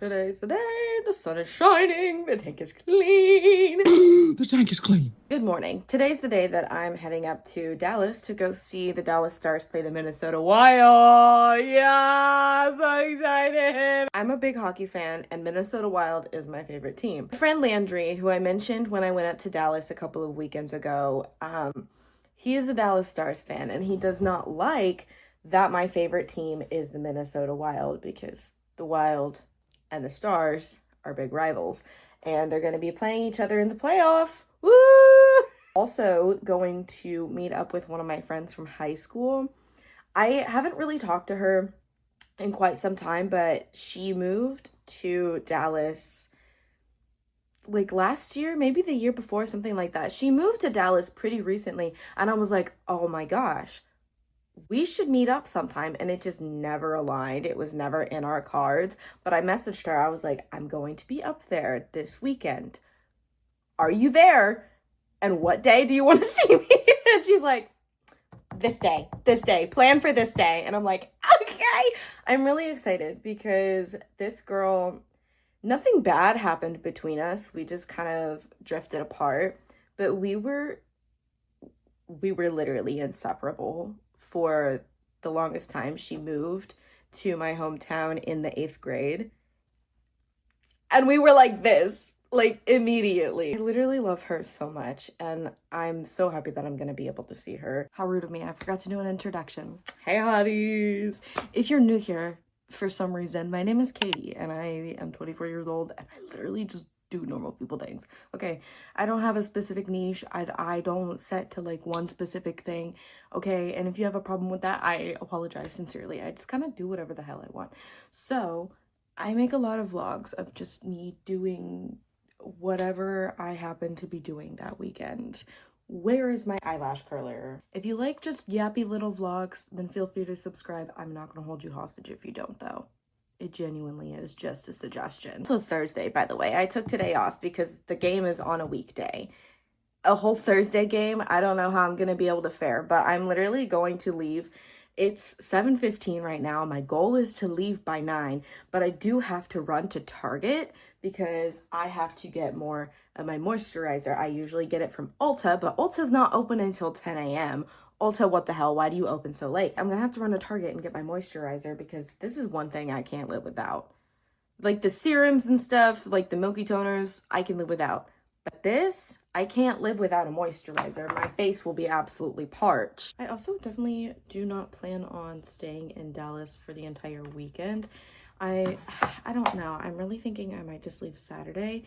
Today's the day, the sun is shining, the tank is clean. The tank is clean. Good morning. Today's the day that I'm heading up to Dallas to go see the Dallas Stars play the Minnesota Wild. Yeah, so excited. I'm a big hockey fan and Minnesota Wild is my favorite team. My friend Landry, who I mentioned when I went up to Dallas a couple of weekends ago, he is a Dallas Stars fan and he does not like that my favorite team is the Minnesota Wild because the Wild and the Stars are big rivals and they're going to be playing each other in the playoffs. Woo! Also going to meet up with one of my friends from high school. I haven't really talked to her in quite some time, but she moved to Dallas like last year, maybe the year before, something like that. She moved to Dallas pretty recently and I was like, oh my gosh, we should meet up sometime, and it just never aligned. It was never in our cards, but I messaged her. I was like, I'm going to be up there this weekend. Are you there? And what day do you want to see me? And she's like, this day, plan for this day. And I'm like, okay. I'm really excited because this girl, nothing bad happened between us. We just kind of drifted apart, but we were literally inseparable for the longest time. She moved to my hometown in the 8th grade. And we were like this, like immediately. I literally love her so much. And I'm so happy that I'm going to be able to see her. How rude of me. I forgot to do an introduction. Hey, hotties. If you're new here, for some reason, my name is Katie and I am 24 years old and I literally just do normal people things. Okay, I don't have a specific niche. I don't set to like one specific thing. Okay, and if you have a problem with that, I apologize sincerely. I just kind of do whatever the hell I want. So I make a lot of vlogs of just me doing whatever I happen to be doing that weekend. Where is my eyelash curler? If you like just yappy little vlogs, then feel free to subscribe. I'm not gonna hold you hostage if you don't though. It genuinely is just a suggestion. So Thursday, by the way, I took today off because the game is on a weekday. A whole Thursday game, I don't know how I'm gonna be able to fare, but I'm literally going to leave. It's 7:15 right now. My goal is to leave by 9, but I do have to run to Target because I have to get more of my moisturizer. I usually get it from Ulta, but Ulta's not open until 10 a.m. Ulta, what the hell? Why do you open so late? I'm gonna have to run to Target and get my moisturizer because this is one thing I can't live without. Like the serums and stuff, like the milky toners, I can live without. But this, I can't live without a moisturizer. My face will be absolutely parched. I also definitely do not plan on staying in Dallas for the entire weekend. I don't know. I'm really thinking I might just leave Saturday,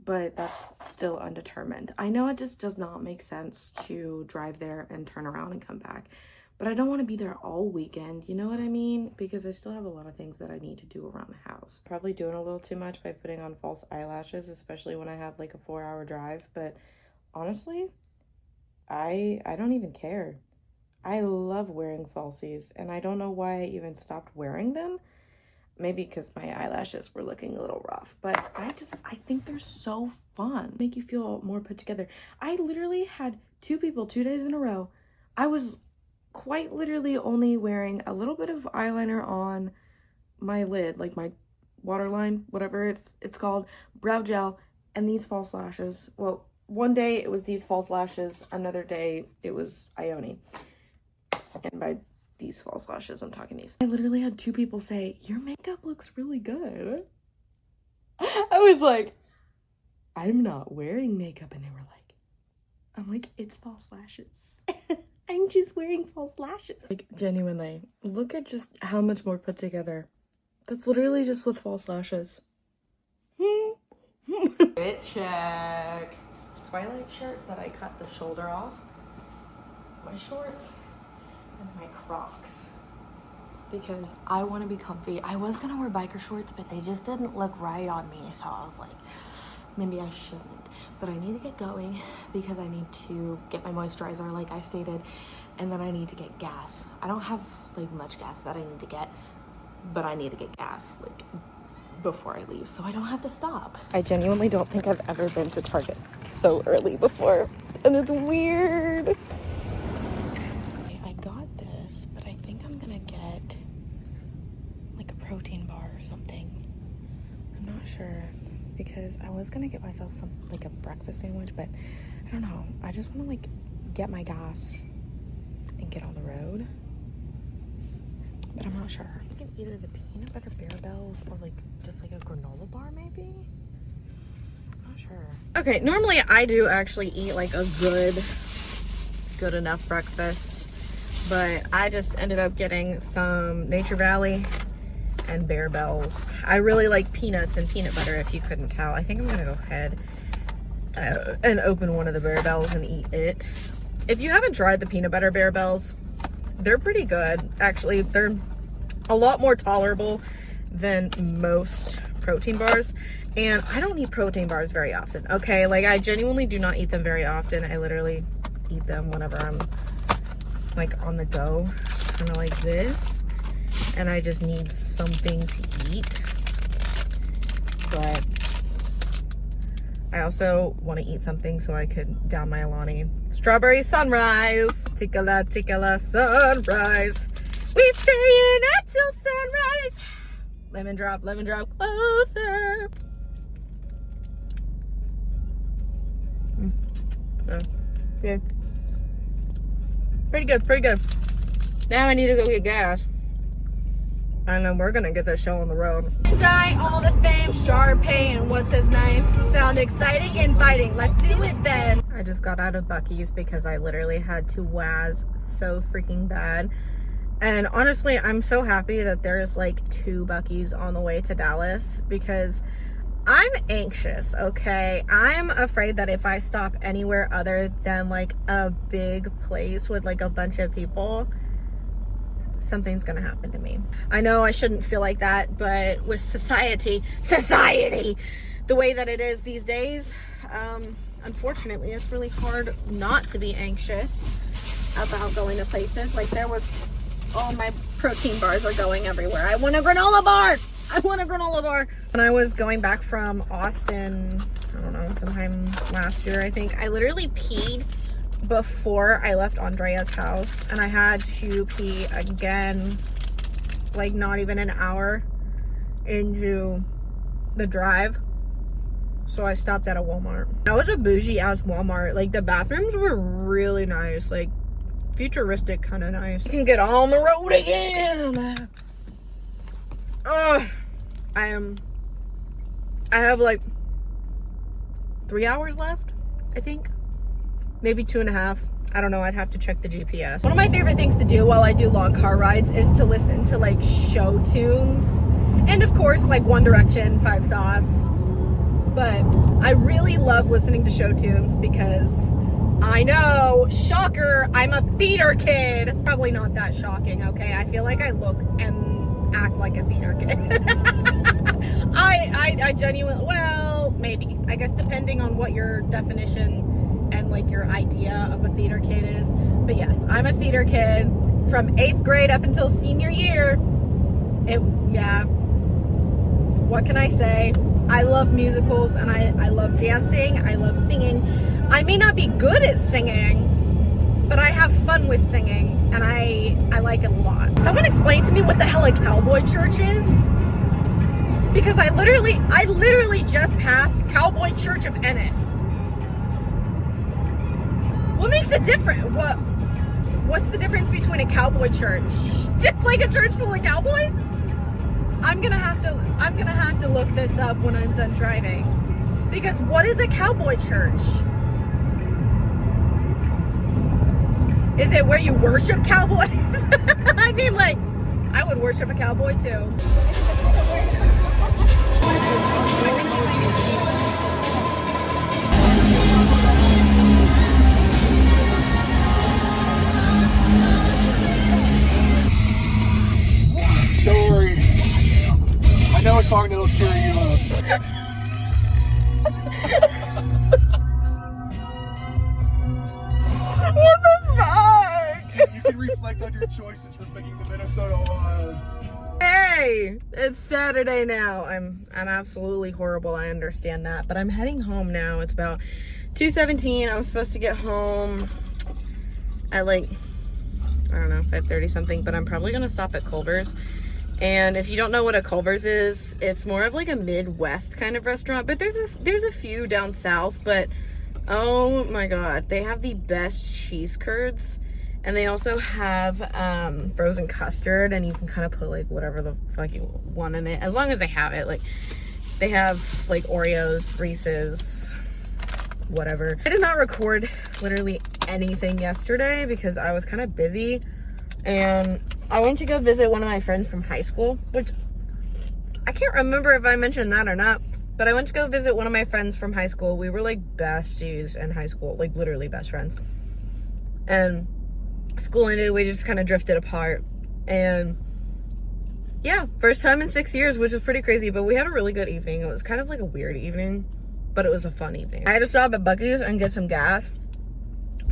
but that's still undetermined. I know it just does not make sense to drive there and turn around and come back, but I don't want to be there all weekend, you know what I mean? Because I still have a lot of things that I need to do around the house. Probably doing a little too much by putting on false eyelashes, especially when I have like a 4-hour drive, but honestly, I don't even care. I love wearing falsies, and I don't know why I even stopped wearing them. Maybe because my eyelashes were looking a little rough, but I think they're so fun. Make you feel more put together. I literally had 2 people 2 days in a row. I was quite literally only wearing a little bit of eyeliner on my lid, like my waterline, whatever it's called, brow gel, and these false lashes. Well, one day it was these false lashes, another day it was Ione. And by these false lashes, I'm talking these. I literally had 2 people say, your makeup looks really good. I was like, I'm not wearing makeup. And they were like, I'm like, it's false lashes. I'm just wearing false lashes. Like, genuinely, look at just how much more put together. That's literally just with false lashes. Fit check. Twilight shirt that I cut the shoulder off. My shorts. And my Crocs because I want to be comfy. I was gonna wear biker shorts, but they just didn't look right on me, so I was like, maybe I shouldn't. But I need to get going because I need to get my moisturizer like I stated, and then I need to get gas. I don't have like much gas that I need to get, but I need to get gas like before I leave so I don't have to stop. I genuinely don't think I've ever been to Target so early before, and it's weird. protein bar or something. I'm not sure because I was gonna get myself some like a breakfast sandwich, but I don't know. I just want to like get my gas and get on the road, but I'm not sure. I think either the peanut butter Bear Bells or like just like a granola bar maybe. I'm not sure. Okay, normally I do actually eat like a good enough breakfast, but I just ended up getting some Nature Valley and Bear Bells. I really like peanuts and peanut butter, if you couldn't tell. I think I'm gonna go ahead and open one of the Bear Bells and eat it. If you haven't tried the peanut butter Bear Bells, they're pretty good. Actually, they're a lot more tolerable than most protein bars. And I don't eat protein bars very often, okay? Like, I genuinely do not eat them very often. I literally eat them whenever I'm like on the go, kind of like this, and I just need something to eat. But I also want to eat something so I could down my Alani. Strawberry sunrise, tikala sunrise. We staying up till sunrise. Lemon drop closer. Oh, yeah. Pretty good. Now I need to go get gas. And then we're gonna get this show on the road. Die all the fame, Sharpay, and what's his name? Sound exciting, inviting. Let's do it then. I just got out of Buc-ee's because I literally had to waz so freaking bad. And honestly, I'm so happy that there's like 2 Buc-ee's on the way to Dallas because I'm anxious, okay? I'm afraid that if I stop anywhere other than like a big place with like a bunch of people, something's gonna happen to me. I know I shouldn't feel like that, but with society, the way that it is these days, unfortunately, it's really hard not to be anxious about going to places. Like all my protein bars are going everywhere. I want a granola bar! When I was going back from Austin, I don't know, sometime last year, I think, I literally peed before I left Andrea's house, and I had to pee again like not even an hour into the drive, so I stopped at a Walmart. That was a bougie ass Walmart. Like, the bathrooms were really nice, like futuristic, kind of nice. I can get on the road again. I have like 3 hours left, I think. Maybe 2.5. I don't know. I'd have to check the GPS. One of my favorite things to do while I do long car rides is to listen to like show tunes. And of course, like One Direction, Five Sauce. But I really love listening to show tunes because I know, shocker, I'm a theater kid. Probably not that shocking, okay? I feel like I look and act like a theater kid. I genuinely, well, maybe. I guess depending on what your definition and like your idea of a theater kid is. But yes, I'm a theater kid from 8th grade up until senior year. Yeah. What can I say? I love musicals and I love dancing. I love singing. I may not be good at singing, but I have fun with singing and I like it a lot. Someone explain to me what the hell a cowboy church is? Because I literally just passed Cowboy Church of Ennis. What makes it different? What's the difference between a cowboy church? Just like a church full of cowboys? I'm gonna have to look this up when I'm done driving. Because what is a cowboy church? Is it where you worship cowboys? I mean, like, I would worship a cowboy too. Sorry. I know a song that'll cheer you up. What the fuck? You can reflect on your choices for picking the Minnesota Wild. Hey, it's Saturday now. I'm absolutely horrible. I understand that, but I'm heading home now. It's about 2:17. I was supposed to get home at like, I don't know, 5:30 something, but I'm probably gonna stop at Culver's And if you don't know what a Culver's is, it's more of like a Midwest kind of restaurant, but there's a few down south. But oh my god, they have the best cheese curds, and they also have frozen custard, and you can kind of put like whatever the fuck you want in it, as long as they have it. Like they have like Oreos, Reese's, whatever. I did not record literally anything yesterday because I was kind of busy, and I went to go visit one of my friends from high school, which I can't remember if I mentioned that or not, but I went to go visit one of my friends from high school. We were like besties in high school, like literally best friends. And school ended, we just kind of drifted apart. And yeah, first time in 6 years, which was pretty crazy, but we had a really good evening. It was kind of like a weird evening, but it was a fun evening. I had to stop at Buc-ee's and get some gas.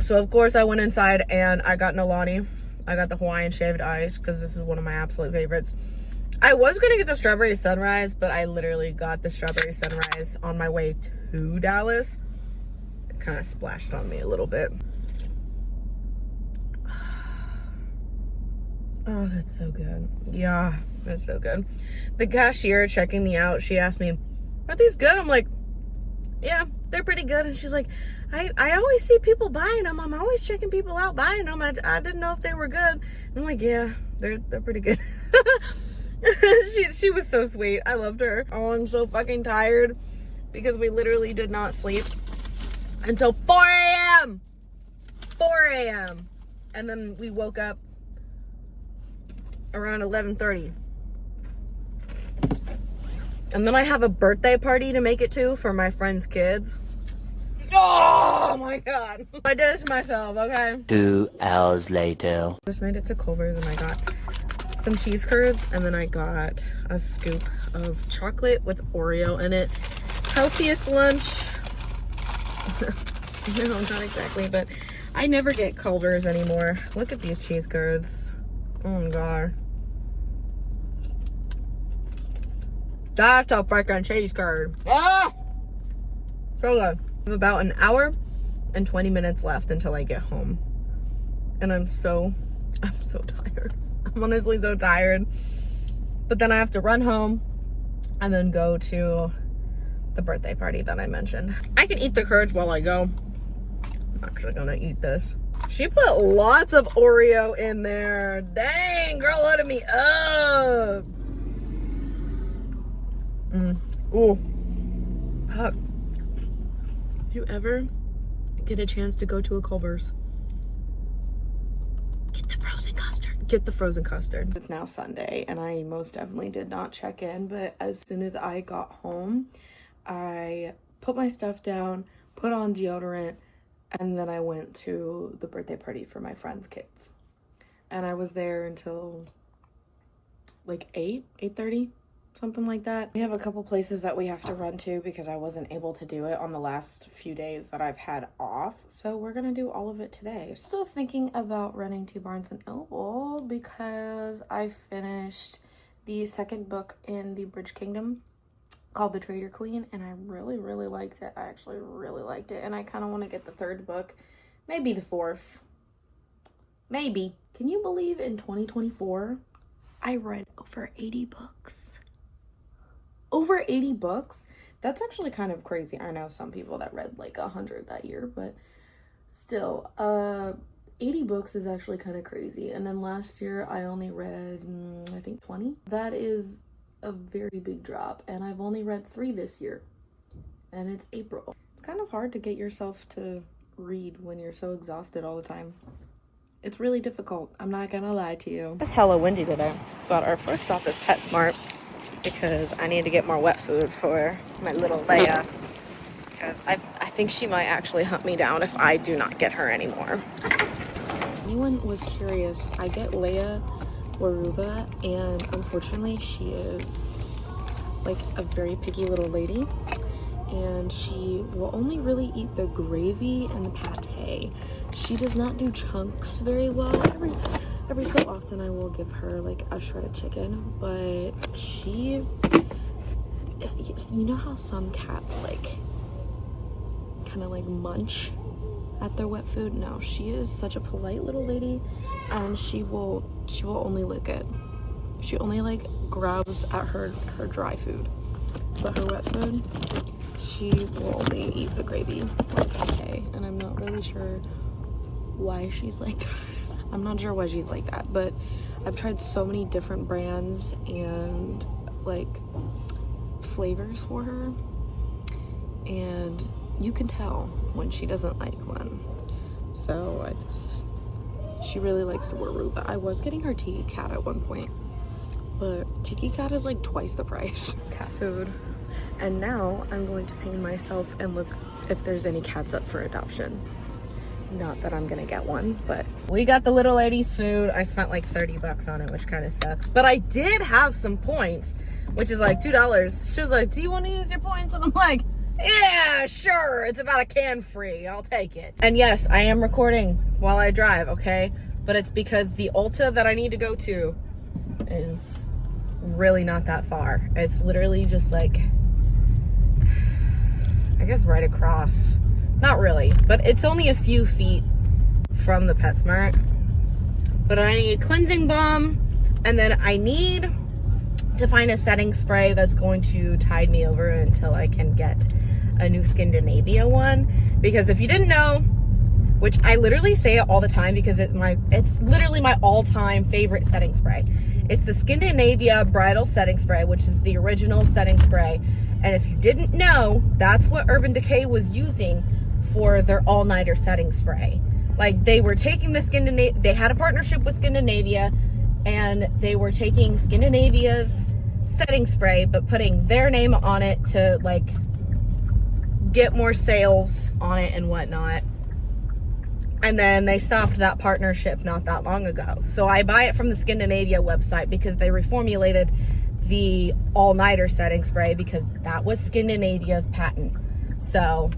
So of course I went inside and I got Nalani. I got the Hawaiian shaved ice because this is one of my absolute favorites. I was going to get the strawberry sunrise, but I literally got the strawberry sunrise on my way to Dallas. It kind of splashed on me a little bit. Oh, that's so good. Yeah, that's so good. The cashier checking me out, she asked me, are these good? I'm like, yeah, they're pretty good. And she's like, I always see people buying them. I'm always checking people out buying them. I didn't know if they were good. And I'm like, yeah, they're pretty good. she was so sweet. I loved her. Oh, I'm so fucking tired because we literally did not sleep until 4 a.m. 4 a.m. And then we woke up around 11:30. And then I have a birthday party to make it to for my friend's kids. Oh my god. I did it to myself, okay? 2 hours later. Just made it to Culver's and I got some cheese curds, and then I got a scoop of chocolate with Oreo in it. Healthiest lunch. No, not exactly, but I never get Culver's anymore. Look at these cheese curds. Oh my god. That's a freaking cheese curd. Ah! So good. I have about an hour and 20 minutes left until I get home. And I'm so tired. I'm honestly so tired. But then I have to run home and then go to the birthday party that I mentioned. I can eat the curds while I go. I'm actually gonna eat this. She put lots of Oreo in there. Dang, girl, loaded me up. Ooh. Fuck. If you ever get a chance to go to a Culver's, get the frozen custard. Get the frozen custard. It's now Sunday, and I most definitely did not check in, but as soon as I got home, I put my stuff down, put on deodorant, and then I went to the birthday party for my friend's kids. And I was there until like 8:30. Something like that. We have a couple places that we have to run to because I wasn't able to do it on the last few days that I've had off. So we're gonna do all of it today. Still thinking about running to Barnes & Noble because I finished the second book in the Bridge Kingdom called The Traitor Queen, and I really liked it. I actually really liked it, and I kind of want to get the third book, maybe the fourth, maybe. Can you believe in 2024 I read over 80 books? Over 80 books? That's actually kind of crazy. I know some people that read like 100 that year, but still, 80 books is actually kind of crazy. And then last year I only read, I think 20. That is a very big drop, and I've only read 3 this year, and it's April. It's kind of hard to get yourself to read when you're so exhausted all the time. It's really difficult. I'm not gonna lie to you. It's hella windy today, but our first stop is PetSmart because I need to get more wet food for my little Leia, because I think she might actually hunt me down if I do not get her anymore. Anyone was curious, I get Leia Waruba, and unfortunately she is like a very picky little lady, and she will only really eat the gravy and the pate. She does not do chunks very well. Every so often I will give her like a shredded chicken, but she, you know how some cats like kind of like munch at their wet food? No, she is such a polite little lady, and she will only lick it. She only like grabs at her dry food, but her wet food, she will only eat the gravy or pate, and I'm not really sure why she's like that. I'm not sure why she's like that, but I've tried so many different brands and like flavors for her, and you can tell when she doesn't like one. So she really likes the Waru, but I was getting her Tiki Cat at one point, but Tiki Cat is like twice the price. Cat food. And now I'm going to pain myself and look if there's any cats up for adoption. Not that I'm gonna get one, but we got the little lady's food. I spent like 30 bucks on it, which kind of sucks, but I did have some points, which is like $2. She was like, do you want to use your points? And I'm like, yeah, sure. It's about a can free. I'll take it. And yes, I am recording while I drive, okay? But it's because the Ulta that I need to go to is really not that far. It's literally just like, I guess right across. Not really, but it's only a few feet from the PetSmart. But I need cleansing balm, and then I need to find a setting spray that's going to tide me over until I can get a new Scandinavia one. Because if you didn't know, which I literally say it all the time because it's literally my all-time favorite setting spray. It's the Scandinavia Bridal Setting Spray, which is the original setting spray. And if you didn't know, that's what Urban Decay was using for their all-nighter setting spray. Like, they were taking the they had a partnership with Scandinavia, and they were taking Scandinavia's setting spray but putting their name on it to like get more sales on it and whatnot. And then they stopped that partnership not that long ago. So I buy it from the Scandinavia website because they reformulated the all-nighter setting spray because that was Scandinavia's patent. So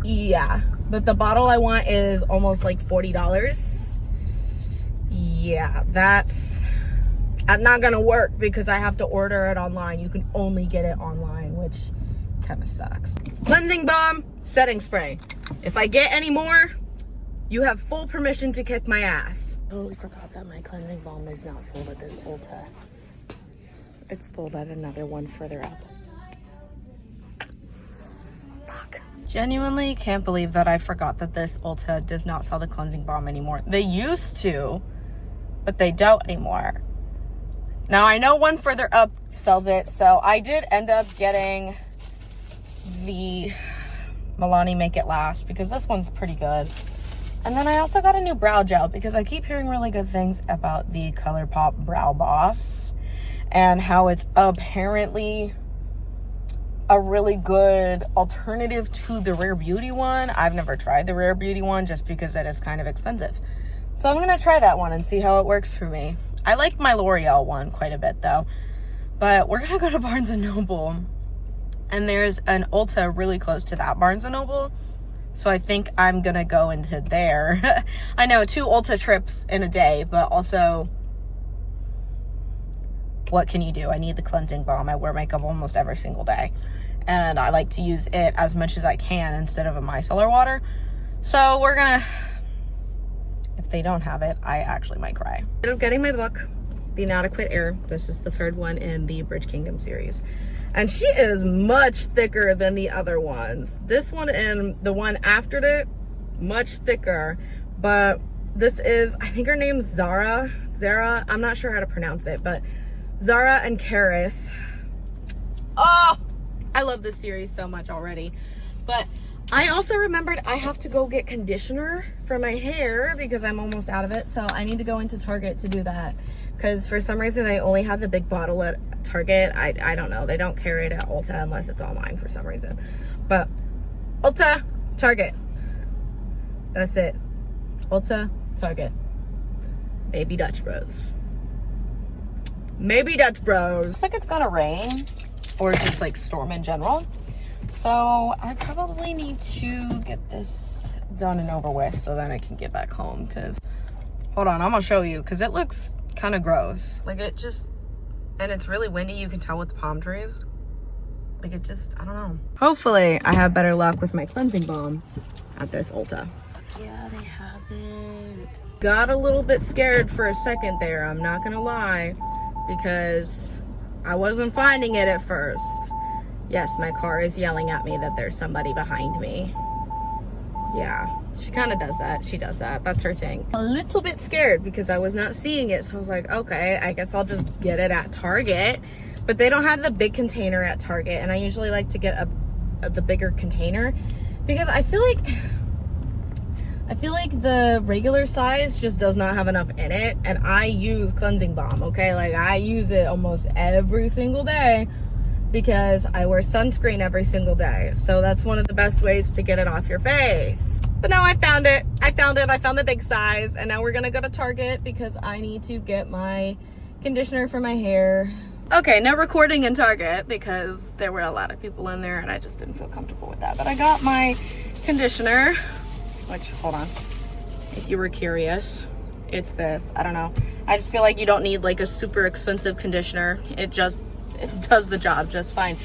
yeah, but the bottle I want is almost like $40. Yeah, that's not gonna work because I have to order it online. You can only get it online, which kind of sucks. Cleansing balm, setting spray. If I get any more, you have full permission to kick my ass. I totally forgot that my cleansing balm is not sold at this Ulta. It's sold at another one further up. Fuck. Genuinely can't believe that I forgot that this Ulta does not sell the cleansing balm anymore. They used to, but they don't anymore. Now I know one further up sells it, so I did end up getting the Milani Make It Last because this one's pretty good. And then I also got a new brow gel because I keep hearing really good things about the ColourPop Brow Boss and how it's apparently a really good alternative to the Rare Beauty one. I've never tried the Rare Beauty one just because it is kind of expensive. So I'm gonna try that one and see how it works for me. I like my L'Oreal one quite a bit though. But we're gonna go to Barnes & Noble. And there's an Ulta really close to that Barnes & Noble. So I think I'm gonna go into there. I know 2 Ulta trips in a day, but also, what can you do? I need the cleansing balm. I wear makeup almost every single day. And I like to use it as much as I can instead of a micellar water. So we're gonna, if they don't have it, I actually might cry. I'm getting my book, The Inadequate Heir. This is the 3rd one in the Bridge Kingdom series. And she is much thicker than the other ones. This one and the one after it, much thicker. But this is, I think her name's Zara. I'm not sure how to pronounce it, but Zara and Karis. Oh, I love this series so much already. But I also remembered I have to go get conditioner for my hair because I'm almost out of it. So I need to go into Target to do that. Because for some reason they only have the big bottle at Target. I don't know. They don't carry it at Ulta unless it's online for some reason. But Ulta, Target. That's it. Ulta, Target. Maybe Dutch Bros. Maybe Dutch Bros. Looks like it's gonna rain or just like storm in general. So I probably need to get this done and over with so then I can get back home. Because, hold on, I'm gonna show you because it looks kind of gross. Like it just, and it's really windy. You can tell with the palm trees. Like it just, I don't know. Hopefully I have better luck with my cleansing balm at this Ulta. Yeah, they have it. Got a little bit scared for a second there, I'm not gonna lie, because I wasn't finding it at first. Yes, my car is yelling at me that there's somebody behind me. Yeah, she kind of does that. She does that. That's her thing. A little bit scared because I was not seeing it. So I was like, okay, I guess I'll just get it at Target. But they don't have the big container at Target. And I usually like to get the bigger container because I feel like the regular size just does not have enough in it. And I use cleansing balm, okay? Like, I use it almost every single day because I wear sunscreen every single day. So that's one of the best ways to get it off your face. But now I found it. I found the big size. And now we're gonna go to Target because I need to get my conditioner for my hair. Okay, no recording in Target because there were a lot of people in there and I just didn't feel comfortable with that. But I got my conditioner, which, hold on, if you were curious, it's this. I don't know. I just feel like you don't need like a super expensive conditioner. It does the job just fine.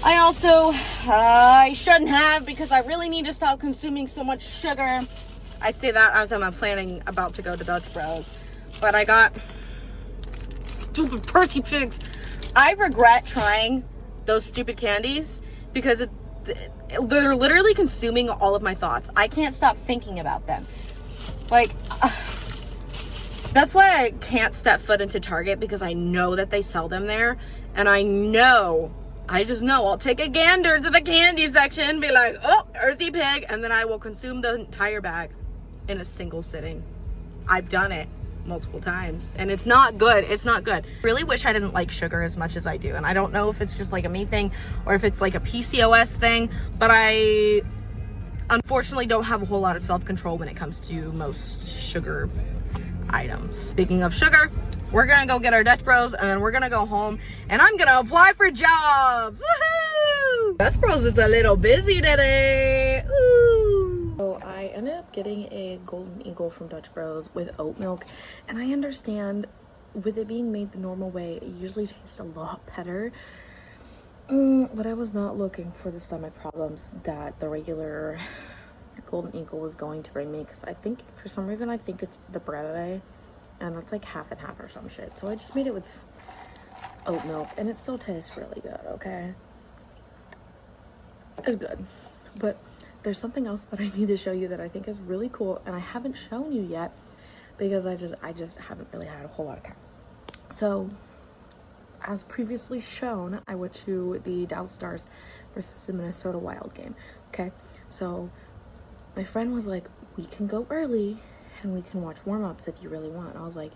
I also, I shouldn't have because I really need to stop consuming so much sugar. I say that as I'm planning about to go to Dutch Bros. But I got stupid Percy Pigs. I regret trying those stupid candies because they're literally consuming all of my thoughts. I can't stop thinking about them. Like, that's why I can't step foot into Target because I know that they sell them there. And I just know I'll take a gander to the candy section, be like, oh, Earthy Pig, and then I will consume the entire bag in a single sitting. I've done it multiple times and it's not good. It's not good. Really wish I didn't like sugar as much as I do. And I don't know if it's just like a me thing or if it's like a PCOS thing, but I unfortunately don't have a whole lot of self-control when it comes to most sugar items. Speaking of sugar, we're gonna go get our Dutch Bros and then we're gonna go home and I'm gonna apply for jobs. Woohoo! Dutch Bros is a little busy today. Ooh. So I ended up getting a Golden Eagle from Dutch Bros with oat milk, and I understand with it being made the normal way, it usually tastes a lot better. But I was not looking for the stomach problems that the regular Golden Eagle was going to bring me, because I think for some reason I think it's the breve, and that's like half and half or some shit. So I just made it with oat milk and it still tastes really good. Okay, it's good, but there's something else that I need to show you that I think is really cool and I haven't shown you yet because I just haven't really had a whole lot of time. So as previously shown, I went to the Dallas Stars versus the Minnesota Wild game. Okay, so my friend was like, we can go early and we can watch warm-ups if you really want. I was like,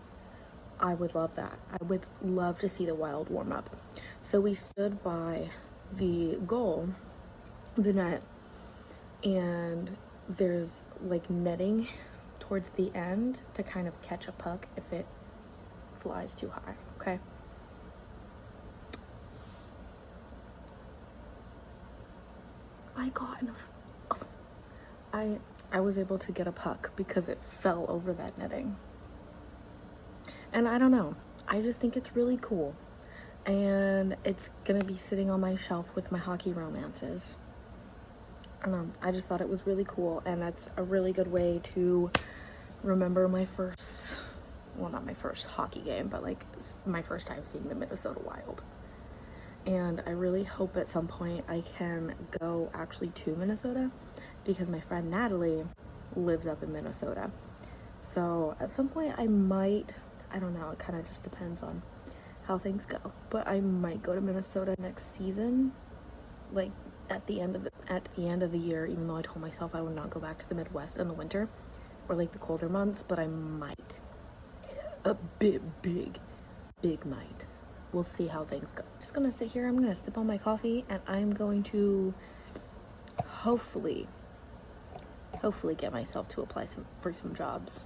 I would love that. I would love to see the Wild warm up. So we stood by the goal, the net, and there's like netting towards the end to kind of catch a puck if it flies too high. Okay, I got enough. I was able to get a puck because it fell over that netting. And I don't know, I just think it's really cool. And it's gonna be sitting on my shelf with my hockey romances. I don't know, I just thought it was really cool, and that's a really good way to remember my first, well, not my first hockey game, but like my first time seeing the Minnesota Wild. And I really hope at some point I can go actually to Minnesota because my friend Natalie lives up in Minnesota. So at some point I might, I don't know, it kind of just depends on how things go, but I might go to Minnesota next season, like at the end of the year, even though I told myself I would not go back to the Midwest in the winter or like the colder months, but I might. A big might. We'll see how things go. Just gonna sit here, I'm gonna sip on my coffee, and I'm going to hopefully get myself to apply for some jobs.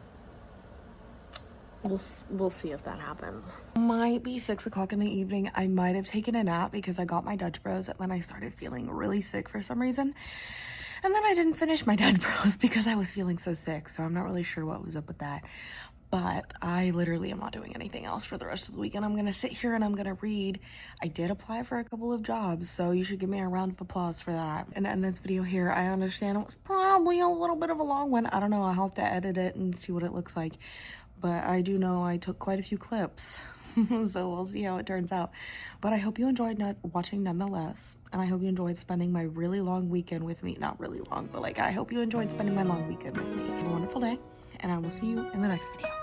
We'll see if that happens. Might be 6 o'clock in the evening. I might have taken a nap because I got my Dutch Bros and then I started feeling really sick for some reason. And then I didn't finish my Dutch Bros because I was feeling so sick. So I'm not really sure what was up with that. But I literally am not doing anything else for the rest of the weekend. I'm gonna sit here and I'm gonna read. I did apply for a couple of jobs, so you should give me a round of applause for that. And end this video here. I understand it was probably a little bit of a long one. I don't know, I'll have to edit it and see what it looks like. But I do know I took quite a few clips. So we'll see how it turns out. But I hope you enjoyed watching nonetheless. And I hope you enjoyed spending my really long weekend with me. Not really long, but like I hope you enjoyed spending my long weekend with me. Have a wonderful day, and I will see you in the next video.